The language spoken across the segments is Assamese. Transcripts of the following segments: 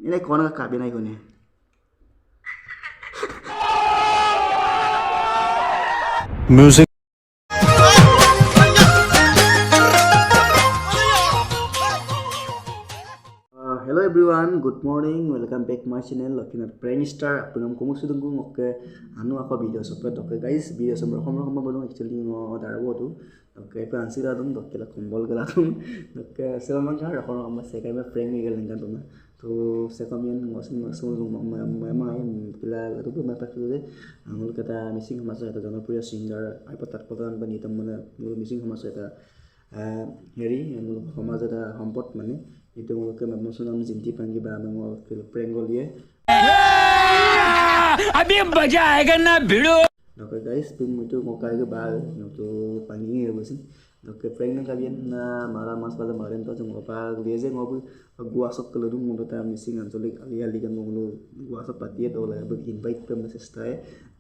Ini kono kabe na ikone. Music. Hello everyone, good morning. Welcome back my channel. Looking at Prank Star. Apnam kumu sudungku ngoke anu ako video support oke guys. Video sumber homer balung actually ngo darabo tu. Oke fancy la dum dokke la kumbol gala dum. Oke selama kan rakon amma sekai me prank ni galan kan dum. To sekamien ngosin ngosul memang pila tu me pakku de. Angul kata missing hamasa eta janapriya singer aipatat prodan bani tamana missing hamasa eta হেৰি সমাজ এটা সম্পদ মানে এইটো মোকে মেমচনাম জিন্তি পাঙ্গি বা মেমৰ প্ৰেংগলিয়ে अभी मजा आएगा ना भिड़ो नके गाइस तुम मिटु मोकाय के बा नतो पांगी हेबसिन नके प्रेंग न काबियन ना मारा मास बाजा मारेन त जों बा लेजे ngब गुवा सब कलरु मुंडता मिसिं आंचलिक आलि आलि गन मुंगलो गुवा सब पातिए तो ले बग इनवाइट पे मेसेजटाय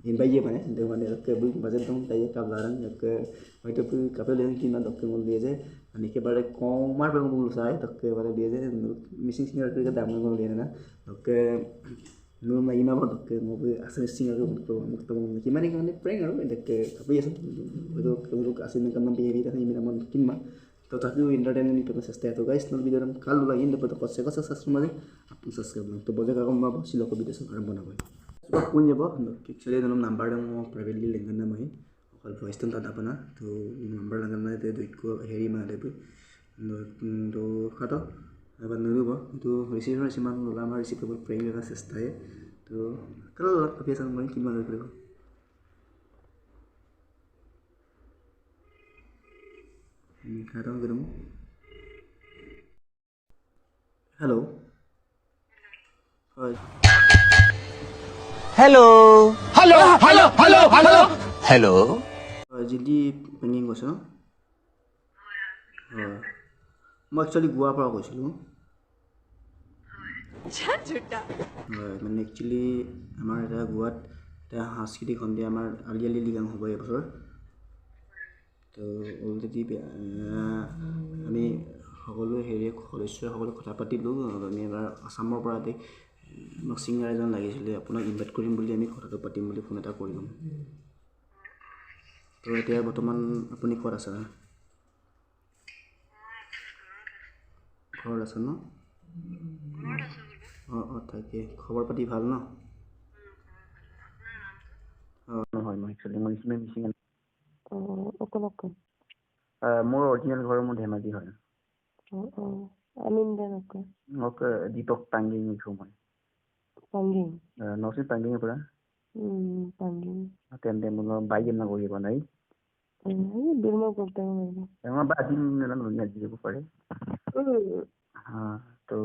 इनवाइट ये माने दे माने नके बग बाजे दं ताय काबलारन नके हयतो बग कापेल किना दक्के मुल लेजे अनि के बारे कमार पे मुल साय तक्के बारे लेजे मिसिं सिंगर के दाम गन लेना ना नके no may imabot ke mo be asin singa ko mo kimani kan prank aro dek tapi ya itu kalau asin kan behavior kan ini naman kimma to tapi entertainment itu sesta to guys no video ram kalu lagi inde pada kose kose subscribe mari apun subscribe lang to boje ka kom ba silo ko video sa aram bana boy so kun jebo actually dalam number dam mo privately lengan na mai okal voice tan tada pana to number lengan na te duit ko heri ma debu to khato এবাৰ নৰুব তো ৰিচিভাৰ সিমান লোলা আমাৰ ৰিচিভ কৰিব প্ৰেম এটা চেষ্টাই তো কালো লগ কপি আছে মই কিমান কৰিব খাৰাম গৰম হেল্ল' হয় hello hello hello hello hello hello জিলি পেঙিং কৈছে ন হয় মই একচুৱেলি গোৱাৰ পৰা কৈছিলোঁ মানে একচুৱেলি আমাৰ এটা গোৱাত এটা সাংস্কৃতিক সন্ধিয়া আমাৰ আলি আলি লিগাং হ'ব এইবছৰ তো অলৰেডি আমি সকলো হেৰি সদস্যই সকলো কথা পাতিলোঁ আমি এবাৰ আসামৰ পৰা আমাক ছিংগাৰ এজন লাগিছিলে আপোনাক ইনভাইট কৰিম বুলি আমি কথাটো পাতিম বুলি ফোন এটা কৰিলোঁ তো এতিয়া বৰ্তমান আপুনি ক'ত আছে ঘৰত আছে ন অঁ তাকে খবৰ পাতি ভাল ন নহয় মই একচুৱেলি মই মিচিং মোৰ অৰিজিনেল ঘৰ মোৰ ধেমাজি হয় মোক দীপক পাংগিং লিখোঁ মই নচি পাংগিঙৰ পৰা তেন্তে মোৰ বাইক না কৰিব নাই বা আজি আজি যাব পাৰে তো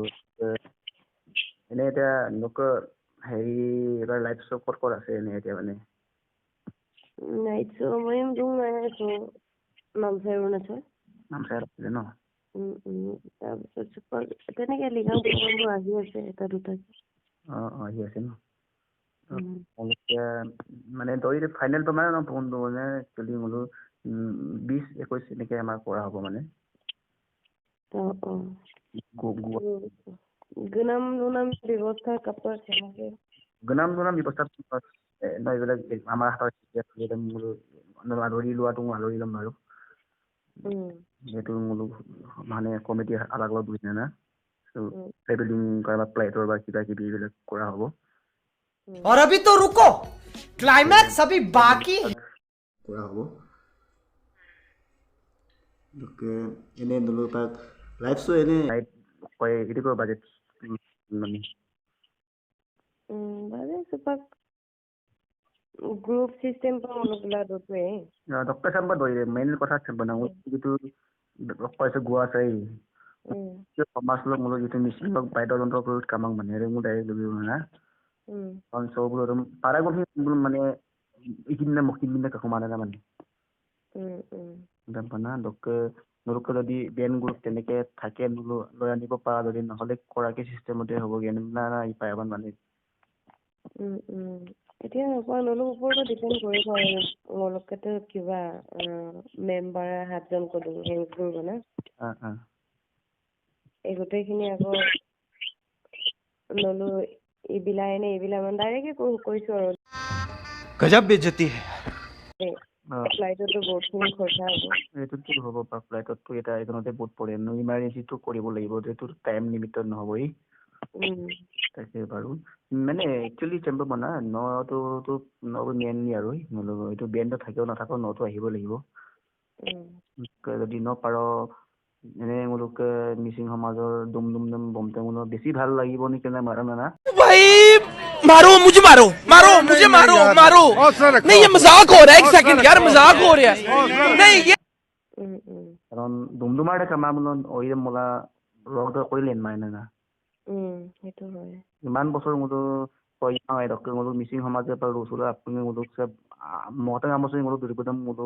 এনে এতিয়া লোক হেৰি এবাৰ লাইভ শ্ব' ক'ত ক'ত আছে এনে এতিয়া মানে নাইট শ্ব' মই নামচাই অৰুণাচল নামচাই আছিলে ন তাৰপিছত তেনেকে লিগাং আহি আছে এটা দুটা আহি আছে ন এতিয়া মানে দৌৰি ফাইনেলটো মানে ন ফোনটো মানে একচুৱেলি বোলো 20-21 এনেকে আমাৰ কৰা হ'ব মানে গুনাম ব্যৱস্থা কাপোৰ গুনাম ব্যৱস্থা এইবিলাক আমাৰ হাতত আলহী লোৱাটো আলহী ল'ম আৰু যিহেতু মোলো মানে কমিটি আলাগ আলাগ বুজি না ট্ৰেভেলিং কৰা ফ্লাইটৰ বা কিবা কিবি এইবিলাক কৰা হ'ব और अभी तो रुको क्लाइमैक्स अभी बाकी কৰা হ'ব এনে দলো তাক লাইভ শ্ব' এনে কয় এইটো বাজেট মানে গ্ৰুপ সিস্টেম ডক্টৰ চাম্বা দৌৰে মেইন কথা বনাওঁ যিটো কৈছে গোৱা চাই সমাজ লোক মোলো যিটো মিচিং লোক বাদ্যযন্ত্ৰ কামাক মানে মোৰ ডাইৰেক্ট লবিব না কাৰণ চববোৰ পাৰা গ'ল মানে এইখিনি মকিন কাকো মানে না মানে না ডক্টৰ নৰুকে যদি বেন গ্ৰুপ তেনেকে থাকে লৈ আনিব পৰা যদি নহ'লে কৰাকে চিষ্টেমতে হ'বগৈ না পাই মানে এতিয়া ওপৰতো ডিপেণ্ড কৰিব তেওঁলোকেতো কিবা মেম্বাৰ 7জন কলো হেল্প কৰিব না এই গোটেইখিনি আকৌ নলো এইবিলাক মানে ডাইৰেক্টে কৈছো আৰু गजब बेइज्जती है ফ্লাইটতো বহুতখিনি খৰচা হ'ব এইটোতো হ'ব বা ফ্লাইটততো এটা এজনতে বহুত পৰে ইমাৰ্জেঞ্চিটো কৰিব লাগিব এইটো টাইম লিমিটেড নহ'বই তাকে বাৰু মানে একচুৱেলি চেম্বাৰ বনা নটোতো মেইনলি আৰু এইটো বেণ্ডত থাকেও নাথাকেও নটো আহিব লাগিব যদি নপাৰ এনে মোলোকে মিচিং সমাজৰ দুম দুম দুম বমতে মোলো বেছি ভাল লাগিব নেকি না মাৰা না भाई मारो मुझे मारो मुझे मारो नहीं ये मजाक हो रहा है एक सेकंड यार मजाक हो रहा है नहीं ये কাৰণ ডুমডুমাৰ কামা বোলো অৰিৰে মোলা ৰংটো কৰিলেন মাইনে না সেইটো হয় ইমান বছৰ মোলো কয় ডক্টৰ মোলো মিচিং সমাজৰ পৰা ৰচুলা আপুনি মোলো সব মতে আমছে মোলো দুৰ্গদম মোলো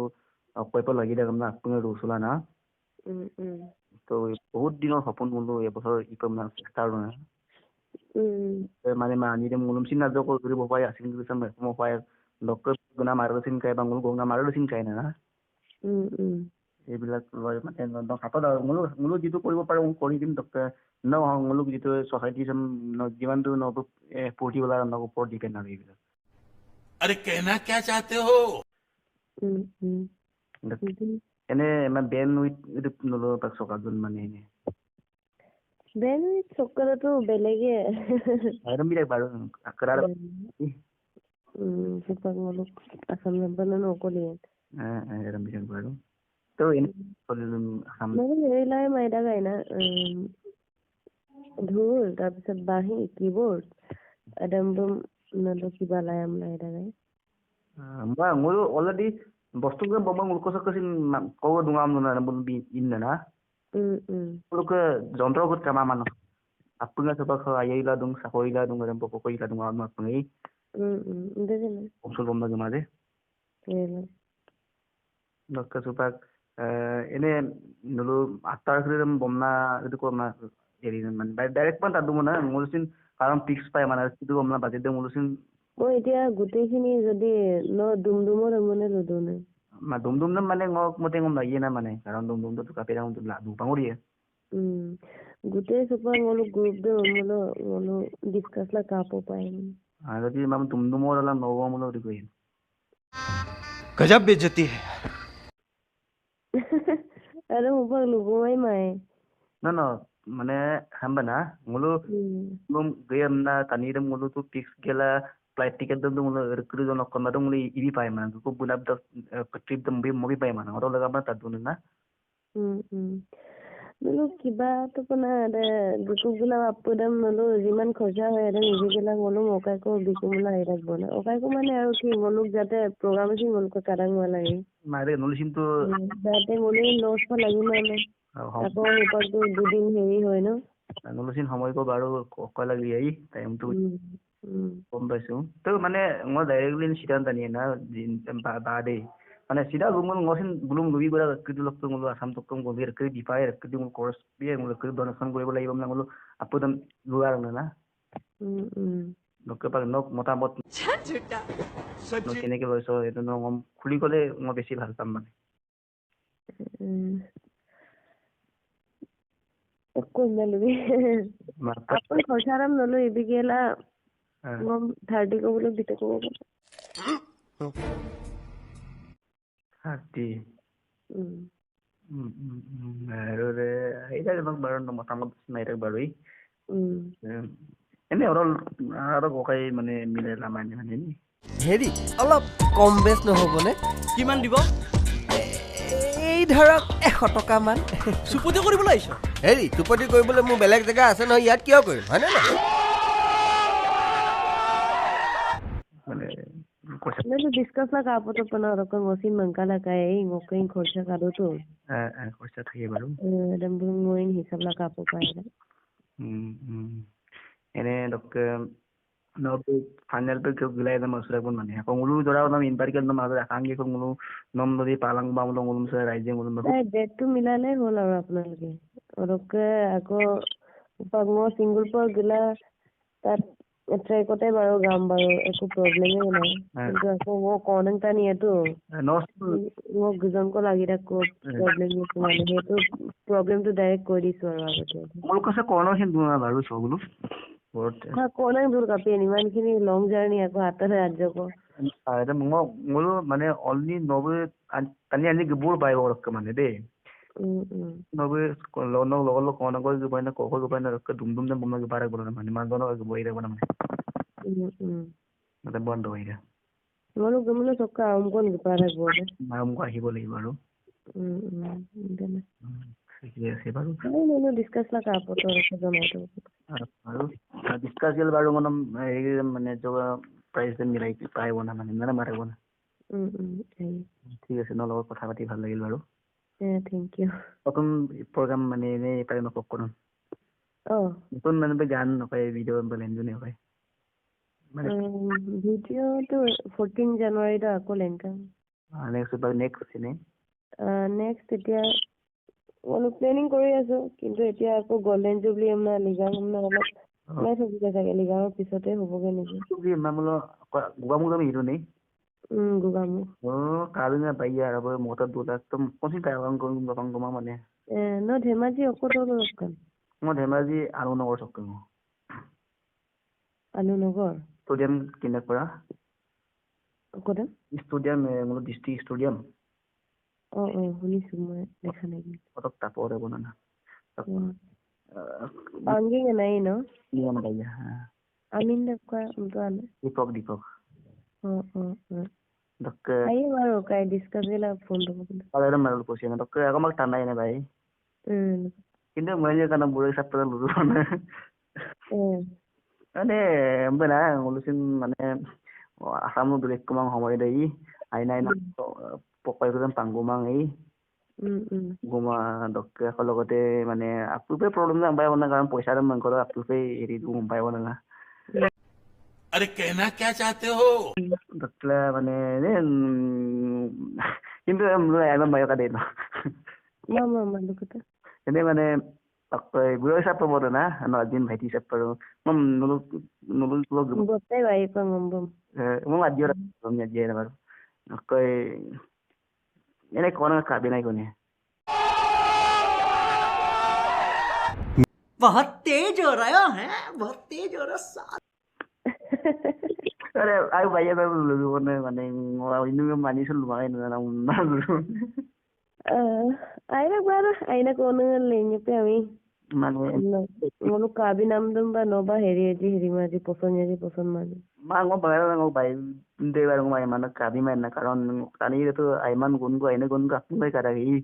কয়প লাগি থাকম না আপুনি ৰচুলা না তো বহুত দিনৰ সপোন মোলো এবছৰ ইকম না চেষ্টা না মানে আনি dem ngulum sin na joko guri bopai asin guri sam mo pai doctor guna maru sin kai bangul gona maru sin kai na এইবিলাক লৈ মানে হাতত আৰু মোলো যিটো কৰিব পাৰো কৰি দিম ডক্টৰ মোলো যিটো ছচাইটি যিমানটো পঢ়িবলা ওপৰত ডিপেণ্ড আৰু এইবিলাক अरे कहना क्या चाहते हो এনে বেন উইথ এইটো নলো তাক চকাজন মানে এনে বেন উইথ চকাৰটো বেলেগে আইৰন বিলাক বাৰু আকৰাৰ সুপাক মোলো আসাম নাম্বাৰ নকলিয়ে আইৰন বিলাক বাৰু তো এনে হেৰিলাই মাইদা গাই না ঢোল তাৰপিছত বাঁহী কিবৰ্ড এডামডম নলো কিবা লায়াম লাইদা গাই মই মোৰো অলৰেডি বস্তু বম মুলক সকসিন কও দুঙাম না বল ইন না লোকে যন্ত্ৰগত কামা মান আপুনা সব আইলা দুং সাকইলা দুং রেম পকইলা দুং আমা আপুনি দেজেনা অসল বম না মাঝে ডক্টর সুপাক এনে নলো আটাৰ ফ্ৰীডম বমনা এটো কমা হেৰি মানে ডাইৰেক্ট মান তাদু মনা মুলচিন কাৰণ পিক্স পাই মানে কিটো বমনা বাজেট দে মুলচিন মই এতিয়া গোটেইখিনি যদি ডুমডুমৰ মানে লদো নাই ডুমডুম মানে ngok মতে ngom লাগি না মানে কাৰণ ডুমডুম তো কাপেৰা লাদু পাঙৰিয়ে গোটেই সুপাৰ মোলো গ্ৰুপ দে মোলো ডিসকাস লা কাপো পাই যদি মাম ডুমডুমৰ লা নব মোলো দি কই गजब बेइज्जती है আরে উবা লুগোই মাই না মানে হামবানা মোলো গেম না তানিরে মোলো তো পিক্স গেলা ফ্লাইট টিকেট দম মোলো রিক্রু জন কমা দম মোলো ইবি পাই মানে কো বুনাব দ ট্রিপ দম বি মুভি পাই মানে অটো লাগা তাত দুন না মোলো কিবা তো কোনা গুকু গুলা আপদম মোলো যিমান খৰচা হয় এদম ইবি গেলা মোলো মকাই কো বিকুমলা আই ৰাখবো না ওকাই কো মানে আৰু কি মোলো যাতে প্ৰগ্ৰামেশন মোলো কাৰাং वाला है মাৰে নলিসিন তো যাতে মোলো লস পা লাগি মানে আকৌ উপৰটো দুদিন হেৰি হয় ন নলিসিন সময় কো বাৰো কয় লাগি আই টাইম তো কম পাইছো তো মানে মই ডাইৰেক্টলি সিদ্ধান্ত নিয়ে না বাদে মানে সিধা গুমল ngsin bulum lubi gora kitu lokto ngolo asam tokom gobir ke dipae kitu ngol course biye ngolo ke donation কৰিব লাগিব না ngolo আপদম লুৱাৰ না নকে পাক নক মতামত ঝুটা সচ্চি কেনেকে লৈছো এটো নম খুলি গলে মই বেছি ভাল পাম মানে কোন লবি আপন খৰচাৰাম নলো ইবিগেলা গম 30 কো বলে দিতে কো 30 আৰু ৰে এইটা মোক বাৰ মতামত নাইৰাক বাৰু এনে আৰু ককাই মানে মিলে লামানি মানে নি হেৰি অলপ কম বেছ নহবনে কিমান দিব এই ধৰক 100 টকা মান সুপতি কৰিবলৈ আহিছ হেৰি সুপতি কৰিবলৈ মোৰ বেলেগ জেগা আছে নহয় ইয়াত কিয় কৰিম হয়নে না মানে ডিসকাস লা কাপো তো পনা ৰকম ওসিন মঙ্কালা কাই ngokay খৰচা কাদো তো খৰচা থাকে বাৰু এদম মোইন হিসাব লা কাপো পাই এনে ডক্টৰ নব ফাইনাল पे क्यों गिलाय दम असरा कोन माने कोंगलु जरा नम इनपारिकल नम आगे आंगे कोंगलु नम नदी पालाং बामलो ngulum से राइजे ngulum डेट तो मिलाले होल আৰু আপোনালোকে ওরকে আকৌ পাগমো সিঙ্গল পর গিলা তাত ট্রাই করতে বারো গাম বারো একো প্রবলেমই নাই কিন্তু আকৌ ও কনেক্টা নিয়েতো ও গুজন কো লাগি রাখো প্রবলেম নিয়ে মানে হেতু প্রবলেম তো ডাইরেক্ট কৰি দিছো আৰু আগতে মোৰ কাছে কৰ্ণ হেন দুনা বাৰু সবগুলো কওঁ নাই তোৰ কাপেন ইমানখিনি লং জাৰ্ণি আকৌ হাতত ৰাজ্যক ada mulu mana only novel tani ani gebur bai orang ke mana deh novel kalau lo kono ko gebai na ko gebai na ke dum dum dan bumna gebara guna mana mana kono gebai ida guna mana mata bondo ida mulu gemulu sokka amkon gebara guna malam ko ahi boleh baru iya sih baru mulu discuss lah apa tuh rasa zomato baru discuss gel baru mana coba price মিলাই পাই বনা মানে মানে মাৰে বনা ঠিক আছে ন লগত কথা পাতি ভাল লাগিল বাৰু থ্যাংক ইউ নতুন প্ৰগ্ৰাম মানে এনে পাই নকক কোন নতুন মানে গান নকয় ভিডিঅ' বলেন জুনে হয় মানে ভিডিঅ'টো 14 জানুৱাৰীত আকৌ লেংকা নেক্সট চিনে নেক্সট এতিয়া অলপ প্লেনিং কৰি আছো কিন্তু এতিয়া আকৌ গল্ডেন জুবলি আমৰা লিগাম আমৰা অলপ নাই থকিলে চাগে লিগামৰ পিছতে হ'বগে নেকি জুবলি মামলো গুগামু গামি হিৰো নেই গুগামু কালিনা বাইয়া আৰু মটা দুটা একদম কোনসি কায়ং গং গমা মানে ন ধেমাজি অকটো ৰকন মই ধেমাজি আলুনগৰ চকং আলুনগৰ ষ্টেডিয়াম কিনে পৰা অকটো ষ্টেডিয়াম মোৰ ডিস্ট্ৰিক্ট ষ্টেডিয়াম শুনিছো মই দেখা নাই কটক তাপৰে বনানা পাঙ্গি নাই ন নিয়ম বাইয়া আমিন দেখুৱা উন্তানে Dipak dok ayo baru kayak discuss lah phone tuh kalau ada malu posisi dok aku mak tandai nih bay ini mulanya karena boleh satu lulu mana ane benar ngulusin mana asam lu beli kemang homoi deh aina pokoknya itu kan panggumang guma dok kalau kote mana aku pe problem nggak bay mana karena poisa dan mengkoro aku pe iri tuh bay mana अरे कहना क्या चाहते हो dokter mana ini কিন্তু আমরা একদম বায়ো কাটে না মামা মালু কথা ini mana apa gue siapa bodoh na anak jin bhai siapa lo mem nulu lo botai bayi pengembum mau ngaji orang belum ngaji na baru oke ini kona kabin aja nih बहुत तेज हो रहा है बहुत तेज हो रहा अरे aku bayar dulu mana ini manis lu main na dulu aina baru aina kono lenye pe ami মানে ngolu kabi nam dum ba no ba heri maji poson maji ma ngo bayar ngo bay de bayar ngo mana kabi main na karon tani itu aiman gun go aina gun ka ngai kada gi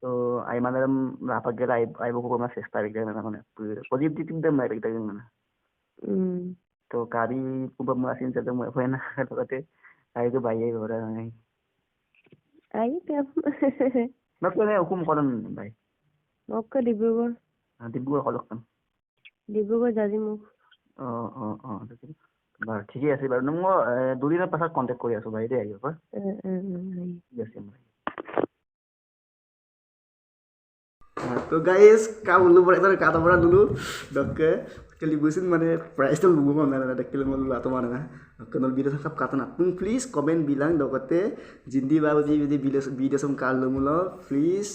so aiman ram rapa gela ai bo ko ma sesta ri gana na positif dem mai ri gana तो कारी खूब मशीन से तो मैं ना तो कहते आई तो भाई हो रहा है आई क्या मैं तो नहीं हुकुम करें भाई मौका डिब्रूगढ़ डिब्रूगढ़ कलकन डिब्रूगढ़ जाजिमुख बार ठीक है ऐसे बार नंगो दूरी में पासा कांटेक्ट कर आसो भाई दे आइयो पर यस तो गाइस का बोलू पड़े तो का तो बड़ा dulu dok kelibusin mana price tuh lu mana ada kilang lu atau mana kenal video sakap kata nak pun please komen bilang dokote jindi bawa di video sam kalau mula please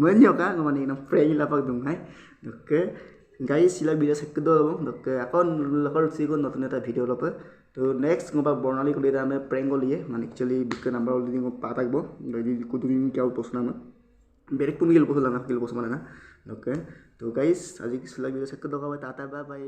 menyoka ngomong ini prank lah pak dong hai dok guys sila video sakit dulu dok akon lakar sih kon nonton eta video lopa तो next ngoba bornali ko leda me prank liye মানে actually bikka number already ngo patak bo jadi kudurin kya posna na Barack पुन गेल पोसला ना गेल पोस माने ना ओके तो गाइस आज की सुला वीडियो से कदो का टाटा बाय बाय